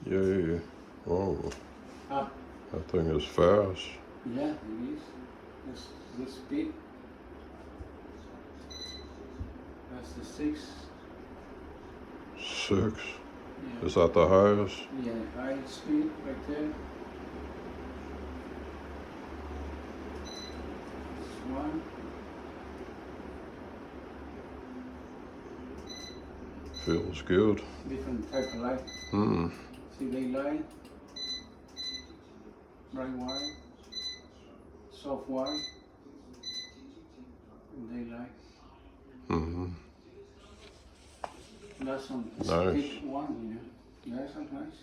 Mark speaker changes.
Speaker 1: Yeah. Oh,
Speaker 2: Ah,
Speaker 1: that thing is fast.
Speaker 2: yeah, it is. This speed. That's the 6.
Speaker 1: 6.
Speaker 2: Yeah.
Speaker 1: Is that the highest?
Speaker 2: Yeah, high speed right there. This one.
Speaker 1: Feels good.
Speaker 2: Different type of light.
Speaker 1: Hmm.
Speaker 2: See they light, bright white, soft white, and daylight.
Speaker 1: Mm-hmm.
Speaker 2: That's some
Speaker 1: Nice.
Speaker 2: speed one, you know. Yeah, that's nice.